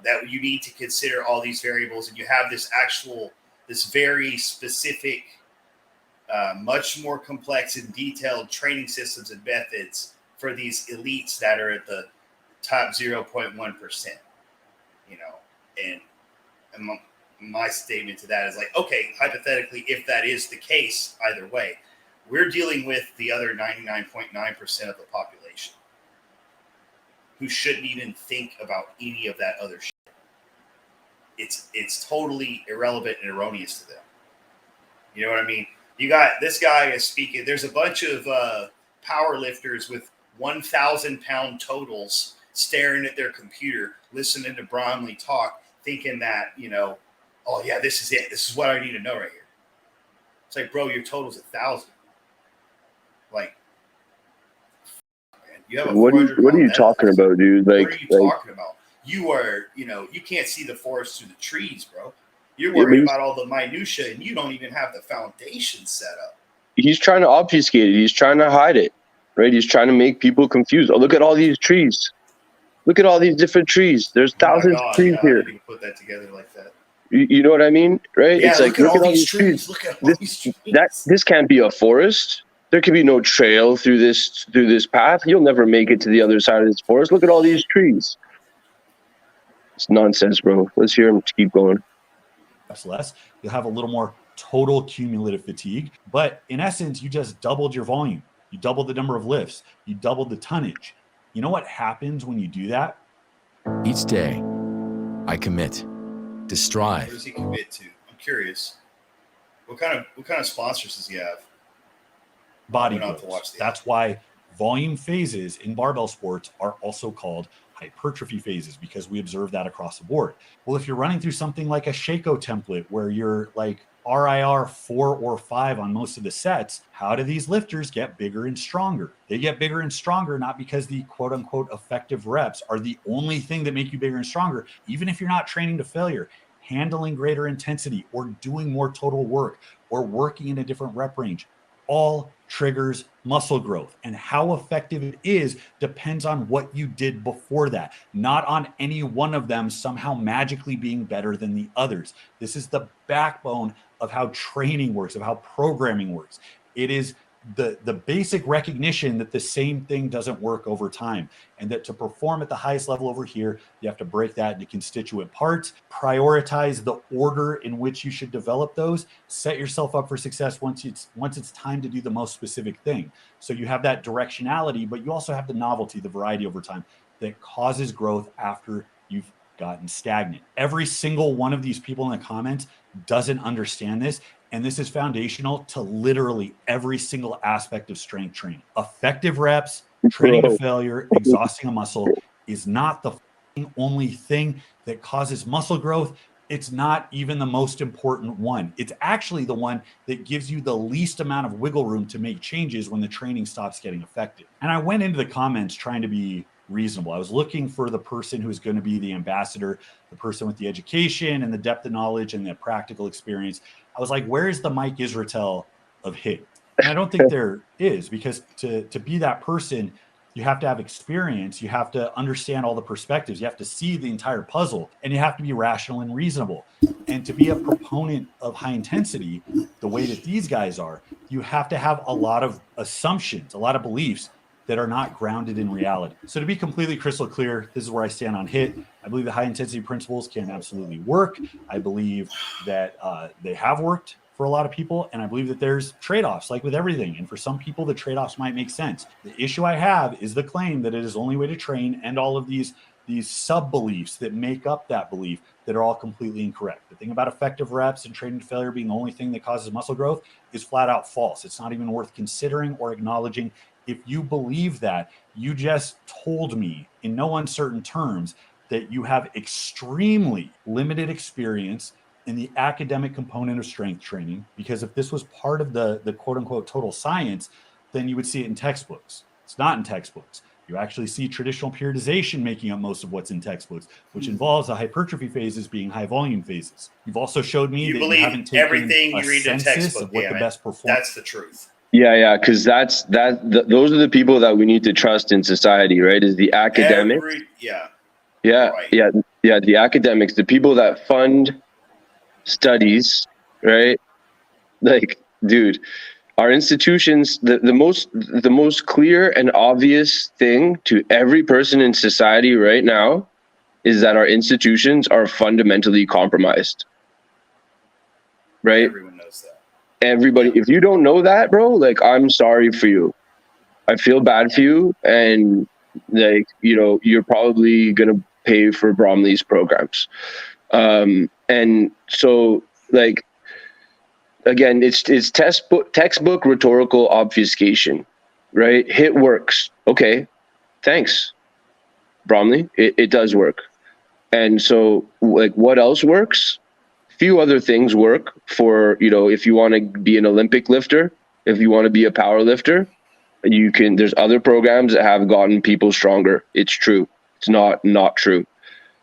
Speaker 2: that you need to consider all these variables, and you have this very specific, much more complex and detailed training systems and methods for these elites that are at the top 0.1%. And my statement to that is like, okay, hypothetically, if that is the case, either way, we're dealing with the other 99.9% of the population who shouldn't even think about any of that other shit. It's totally irrelevant and erroneous to them. You know what I mean? You got this guy is speaking. There's a bunch of power lifters with 1,000-pound totals staring at their computer, listening to Bromley talk, thinking that, oh yeah, this is it. This is what I need to know right here. It's like, bro, your total's 1,000. Like, man, you have a
Speaker 1: What are you talking about, dude? Like,
Speaker 2: what are you talking about? You are, you can't see the forest through the trees, bro. You're worried about all the minutia, and you don't even have the foundation set up.
Speaker 1: He's trying to obfuscate it. He's trying to hide it, right? He's trying to make people confused. Oh, look at all these trees. Look at all these different trees. There's thousands of trees here.
Speaker 2: I didn't even put that together like that.
Speaker 1: You know what I mean, right?
Speaker 2: Yeah,
Speaker 1: it's like,
Speaker 2: look at all these trees. Look at all these trees.
Speaker 1: This can't be a forest. There could be no trail through this path. You'll never make it to the other side of this forest. Look at all these trees. It's nonsense, bro. Let's hear him keep going.
Speaker 3: Less, you'll have a little more total cumulative fatigue. But in essence, you just doubled your volume. You doubled the number of lifts. You doubled the tonnage. You know what happens when you do that?
Speaker 4: Each day, I commit to
Speaker 2: What
Speaker 4: strive.
Speaker 2: does he commit to? I'm curious. What kind of sponsors does he have?
Speaker 3: Body
Speaker 2: We don't have to
Speaker 3: goals.
Speaker 2: watch the
Speaker 3: That's why volume phases in barbell sports are also called hypertrophy phases, because we observe that across the board. Well, if you're running through something like a Shako template where you're like RIR 4 or 5 on most of the sets, how do these lifters get bigger and stronger? They get bigger and stronger not because the quote unquote effective reps are the only thing that make you bigger and stronger. Even if you're not training to failure, handling greater intensity or doing more total work or working in a different rep range all triggers muscle growth. And how effective it is depends on what you did before that, not on any one of them somehow magically being better than the others. This is the backbone of how training works, of how programming works. It is the basic recognition that the same thing doesn't work over time, and that to perform at the highest level over here, you have to break that into constituent parts, prioritize the order in which you should develop those, set yourself up for success once it's time to do the most specific thing. So you have that directionality, but you also have the novelty, the variety over time that causes growth after you've gotten stagnant. Every single one of these people in the comments doesn't understand this. And this is foundational to literally every single aspect of strength training. Effective reps, training to failure, exhausting a muscle is not the only thing that causes muscle growth. It's not even the most important one. It's actually the one that gives you the least amount of wiggle room to make changes when the training stops getting effective. And I went into the comments trying to be reasonable. I was looking for the person who's going to be the ambassador, the person with the education and the depth of knowledge and the practical experience. I was like, where's the Mike Israetel of HIIT? And I don't think there is, because to be that person, you have to have experience. You have to understand all the perspectives. You have to see the entire puzzle, and you have to be rational and reasonable. And to be a proponent of high intensity, the way that these guys are, you have to have a lot of assumptions, a lot of beliefs that are not grounded in reality. So to be completely crystal clear, this is where I stand on HIIT. I believe the high intensity principles can absolutely work. I believe that they have worked for a lot of people, and I believe that there's trade-offs, like with everything. And for some people, the trade-offs might make sense. The issue I have is the claim that it is the only way to train, and all of these sub-beliefs that make up that belief that are all completely incorrect. The thing about effective reps and training to failure being the only thing that causes muscle growth is flat out false. It's not even worth considering or acknowledging. If you believe that, you just told me in no uncertain terms that you have extremely limited experience in the academic component of strength training, because if this was part of the quote unquote total science, then you would see it in textbooks. It's not in textbooks. You actually see traditional periodization making up most of what's in textbooks, which involves the hypertrophy phases being high volume phases. You've also showed me that you haven't taken
Speaker 2: everything you read in a
Speaker 3: census
Speaker 2: textbook,
Speaker 3: of what the best performance.
Speaker 2: That's the truth.
Speaker 1: Yeah, because those are the people that we need to trust in society, right? Is the academics. The academics, the people that fund studies, right? Like, dude, our institutions, the most clear and obvious thing to every person in society right now is that our institutions are fundamentally compromised, right?
Speaker 2: Everyone knows that.
Speaker 1: Everybody, if you don't know that, bro, like, I'm sorry for you. I feel bad for you, and like, you're probably gonna pay for Bromley's programs. And so, like, again, it's textbook rhetorical obfuscation, right? HIIT works. Okay, thanks, Bromley. It does work. And so, like, what else works? Few other things work for, if you want to be an Olympic lifter, if you want to be a power lifter, there's other programs that have gotten people stronger. It's true. It's not true.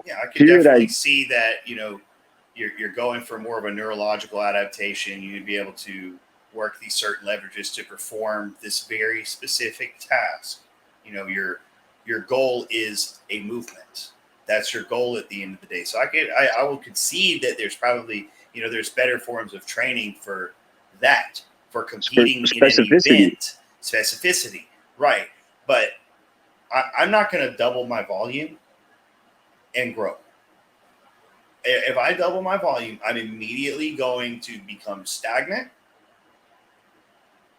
Speaker 2: Yeah, I can definitely see that, you're going for more of a neurological adaptation. You'd be able to work these certain leverages to perform this very specific task. Your goal is a movement. That's your goal at the end of the day. So I will concede that there's probably, there's better forms of training for that. for competing in an event. Specificity, right? But I'm not going to double my volume and grow. If I double my volume, I'm immediately going to become stagnant,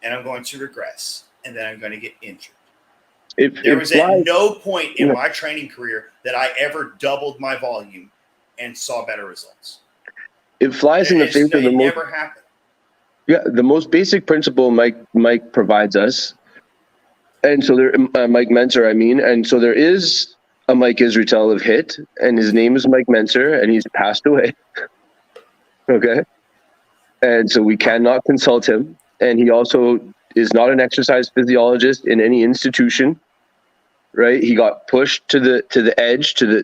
Speaker 2: and I'm going to regress, and then I'm going to get injured. There was at no point in my training career that I ever doubled my volume and saw better results.
Speaker 1: It flies in the face of the most.
Speaker 2: It never happened.
Speaker 1: Yeah, the most basic principle Mike provides us, and so there, Mike Menser, I mean, and so there is a Mike Israetel of HIT, and his name is Mike Menser, and he's passed away. Okay, and so we cannot consult him, and he also is not an exercise physiologist in any institution. Right, he got pushed to the edge, to the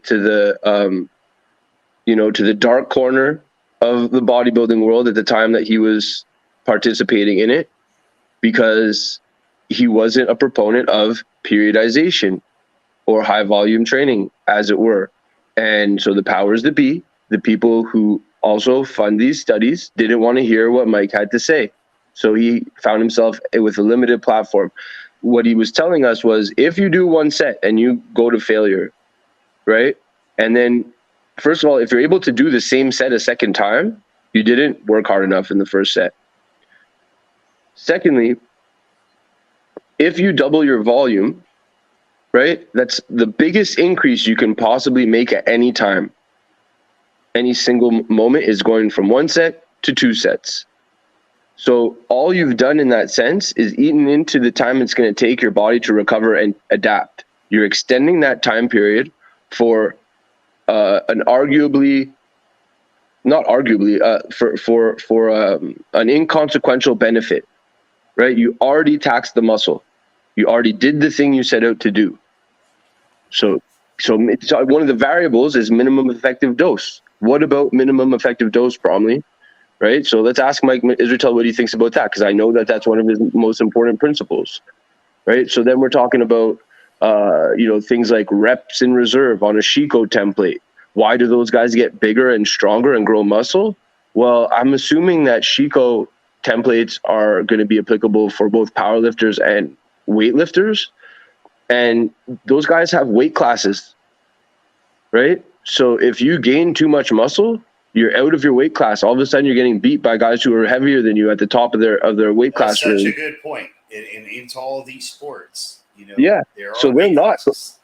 Speaker 1: dark corner of the bodybuilding world at the time that he was participating in it, because he wasn't a proponent of periodization or high volume training, as it were. And so the powers that be, the people who also fund these studies, didn't want to hear what Mike had to say. So he found himself with a limited platform. What he was telling us was, if you do one set and you go to failure, right? And then, first of all, if you're able to do the same set a second time, you didn't work hard enough in the first set. Secondly, if you double your volume, right, that's the biggest increase you can possibly make at any time. Any single moment is going from one set to two sets. So all you've done in that sense is eaten into the time it's going to take your body to recover and adapt. You're extending that time period for an inconsequential benefit, right? You already taxed the muscle. You already did the thing you set out to do. So one of the variables is minimum effective dose. What about minimum effective dose, Bromley? Right? So let's ask Mike Israetel what he thinks about that, because I know that that's one of his most important principles. Right? So then we're talking about things like reps in reserve on a Chico template. Why do those guys get bigger and stronger and grow muscle? Well, I'm assuming that Chico templates are going to be applicable for both powerlifters and weightlifters. And those guys have weight classes, right? So if you gain too much muscle, you're out of your weight class. All of a sudden, you're getting beat by guys who are heavier than you at the top of their weight class.
Speaker 2: That's such a good point. Into all of these sports,
Speaker 1: Yeah. So they're not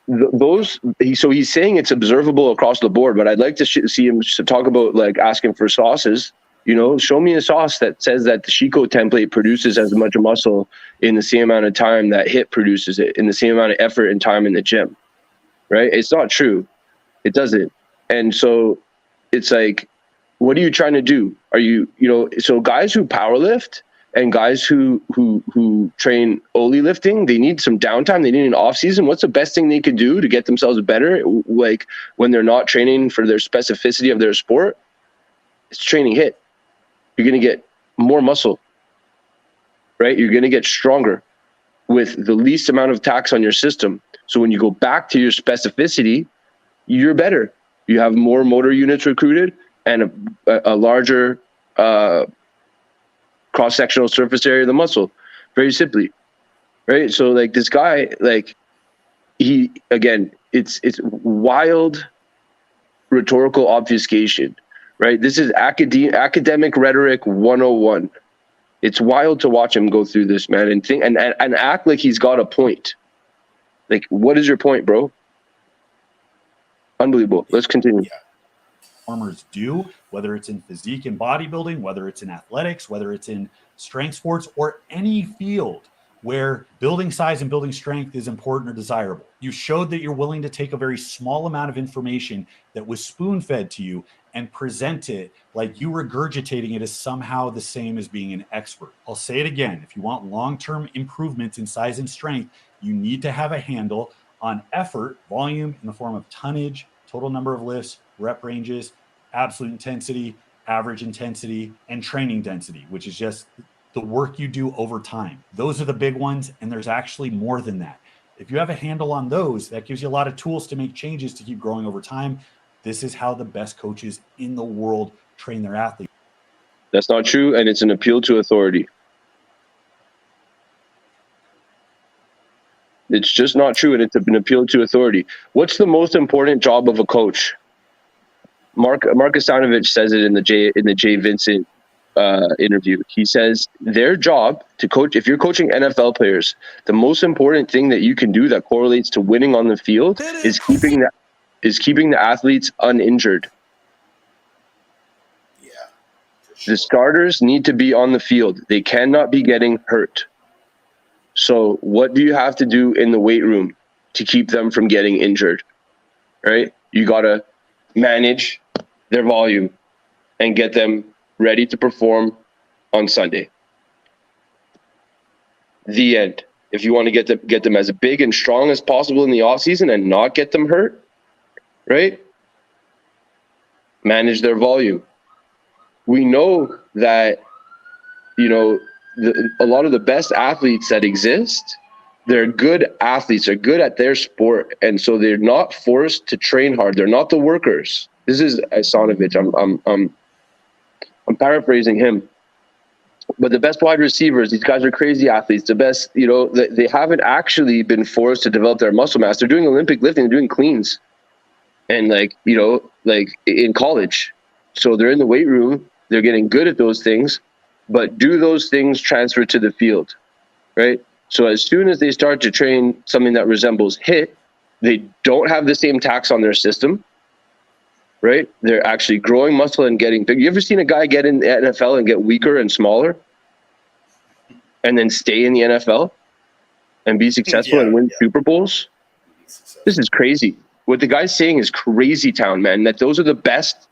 Speaker 1: those. So he's saying it's observable across the board. But I'd like to see him talk about, like, asking for sauces. Show me a sauce that says that the Chico template produces as much muscle in the same amount of time that HIT produces it, in the same amount of effort and time in the gym, right? It's not true. It doesn't. And so it's like, what are you trying to do? Are you, so guys who powerlift and guys who train Oli lifting, they need some downtime. They need an off season. What's the best thing they could do to get themselves better? Like, when they're not training for their specificity of their sport, it's training HIT. You're going to get more muscle, right? You're going to get stronger with the least amount of tax on your system. So when you go back to your specificity, you're better. You have more motor units recruited and a larger cross-sectional surface area of the muscle, very simply, right? So, like, this guy, like, it's wild rhetorical obfuscation. Right, this is academic rhetoric 101. It's wild to watch him go through this, man, and think and act like he's got a point. Like, what is your point, bro? Unbelievable. Let's continue.
Speaker 2: Yeah.
Speaker 3: Performers do, whether it's in physique and bodybuilding, whether it's in athletics, whether it's in strength sports, or any field where building size and building strength is important or desirable. You showed that you're willing to take a very small amount of information that was spoon-fed to you and present it like you regurgitating it as somehow the same as being an expert. I'll say it again. If you want long-term improvements in size and strength, you need to have a handle on effort, volume in the form of tonnage, total number of lifts, rep ranges, absolute intensity, average intensity, and training density, which is just the work you do over time. Those are the big ones, and there's actually more than that. If you have a handle on those, that gives you a lot of tools to make changes to keep growing over time. This is how the best coaches in the world train their athletes.
Speaker 1: That's not true, and it's an appeal to authority. It's just not true, and it's an appeal to authority. What's the most important job of a coach? Marcus Stanovich says it in the Jay Vincent interview. He says their job to coach, if you're coaching NFL players, the most important thing that you can do that correlates to winning on the field is keeping the athletes uninjured.
Speaker 2: Yeah, for sure.
Speaker 1: The starters need to be on the field. They cannot be getting hurt. So what do you have to do in the weight room to keep them from getting injured? Right? You got to manage their volume and get them ready to perform on Sunday. The end. If you want to get them as big and strong as possible in the offseason and not get them hurt, right? Manage their volume. We know that, a lot of the best athletes that exist, they're good athletes, they're good at their sport, and so they're not forced to train hard. They're not the workers. This is Isanovich. I'm paraphrasing him. But the best wide receivers, these guys are crazy athletes. The best, they haven't actually been forced to develop their muscle mass. They're doing Olympic lifting, they're doing cleans. And in college. So they're in the weight room, they're getting good at those things, but do those things transfer to the field, right? So as soon as they start to train something that resembles HIIT, they don't have the same tax on their system, right? They're actually growing muscle and getting big. You ever seen a guy get in the NFL and get weaker and smaller and then stay in the NFL and be successful and win Super Bowls? This is crazy. What the guy's saying is crazy town, man, that those are the best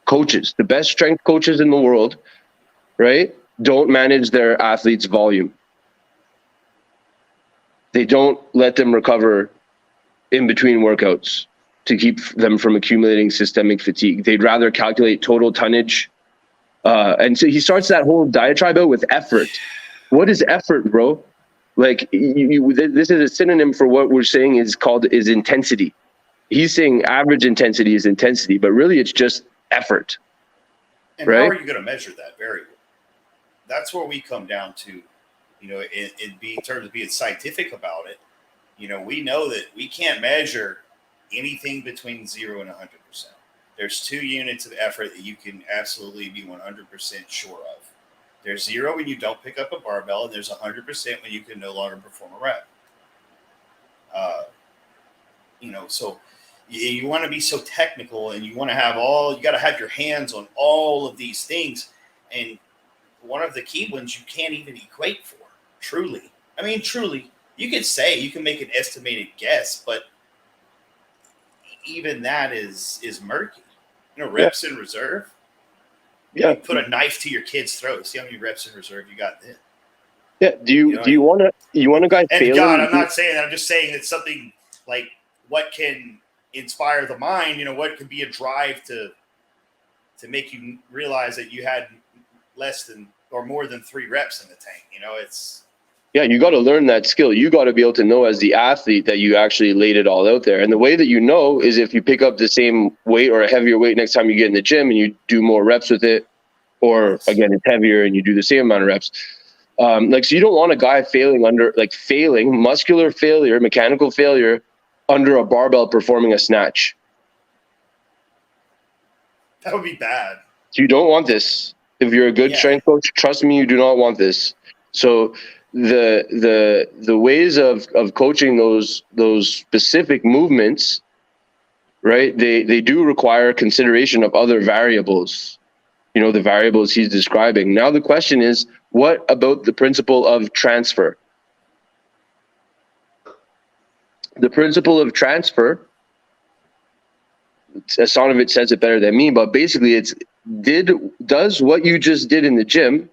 Speaker 1: coaches, the best strength coaches in the world, right? Don't manage their athletes' volume. They don't let them recover in between workouts to keep them from accumulating systemic fatigue. They'd rather calculate total tonnage. And so he starts that whole diatribe out with effort. What is effort, bro? Like, this is a synonym for what we're saying is intensity. He's saying average intensity is intensity, but really it's just effort.
Speaker 2: And
Speaker 1: right?
Speaker 2: How are you going to measure that variable? That's where we come down to, in terms of being scientific about it. We know that we can't measure anything between 0 and 100%. There's 2 units of effort that you can absolutely be 100% sure of. There's 0 when you don't pick up a barbell, and there's 100% when you can no longer perform a rep. So you want to be so technical, and you want to have you got to have your hands on all of these things. And one of the key ones you can't even equate for, truly. I mean, truly, you can make an estimated guess, but even that is murky. Reps in reserve.
Speaker 1: Yeah.
Speaker 2: You put a knife to your kid's throat. See how many reps in reserve you got then.
Speaker 1: Yeah. Do you want a guy
Speaker 2: and
Speaker 1: failing?
Speaker 2: God, I'm not saying that. I'm just saying that something like what can inspire the mind, what could be a drive to make you realize that you had less than or more than 3 reps in the tank.
Speaker 1: Yeah, you got to learn that skill. You got to be able to know as the athlete that you actually laid it all out there. And the way that you know is if you pick up the same weight or a heavier weight next time you get in the gym and you do more reps with it, or again, it's heavier and you do the same amount of reps. So you don't want a guy failing muscular failure, mechanical failure under a barbell performing a snatch.
Speaker 2: That would be bad.
Speaker 1: You don't want this. If you're a good strength coach, trust me, you do not want this. So the ways of coaching those specific movements, right? They do require consideration of other variables. The variables he's describing. Now the question is, what about the principle of transfer? The principle of transfer, Asanovich says it better than me, but basically does what you just did in the gym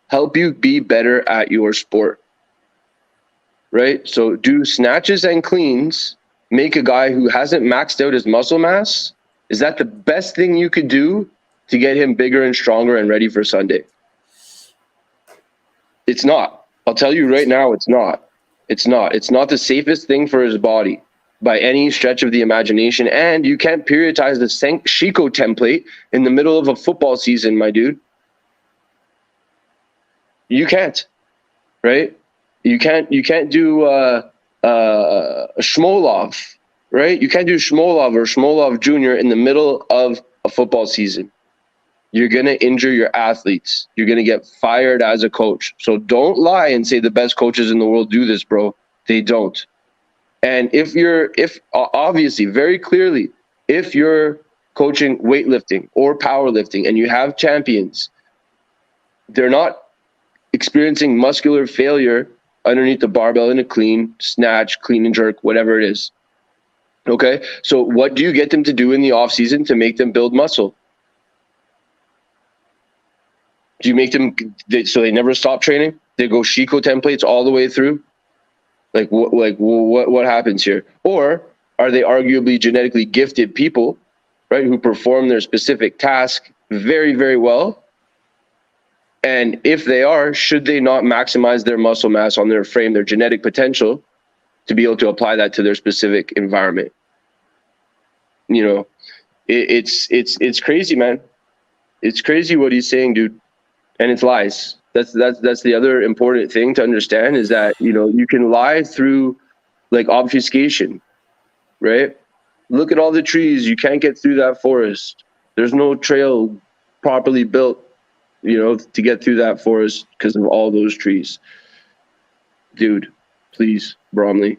Speaker 1: help you be better at your sport, right? So do snatches and cleans make a guy who hasn't maxed out his muscle mass? Is that the best thing you could do to get him bigger and stronger and ready for Sunday? It's not. I'll tell you right now, it's not. It's not. It's not the safest thing for his body by any stretch of the imagination. And you can't periodize the Shiko template in the middle of a football season, my dude. You can't, right? You can't do Shmolov, right? You can't do Shmolov or Shmolov Jr. in the middle of a football season. You're going to injure your athletes. You're going to get fired as a coach. So don't lie and say the best coaches in the world do this, bro. They don't. And if obviously, very clearly, if you're coaching weightlifting or powerlifting and you have champions, they're not experiencing muscular failure underneath the barbell in a clean, snatch, clean and jerk, whatever it is. Okay? So what do you get them to do in the off season to make them build muscle? Do you make them so they never stop training? They go Shiko templates all the way through? What happens here? Or are they arguably genetically gifted people, right, who perform their specific task very, very well? And if they are, should they not maximize their muscle mass on their frame, their genetic potential, to be able to apply that to their specific environment? You know, it's crazy, man. It's crazy what he's saying, dude, and it's lies. That's the other important thing to understand, is that, you know, you can lie through like obfuscation, right? Look at all the trees. You can't get through that forest. There's no trail properly built, you know, to get through that forest because of all those trees. Dude, please, Bromley.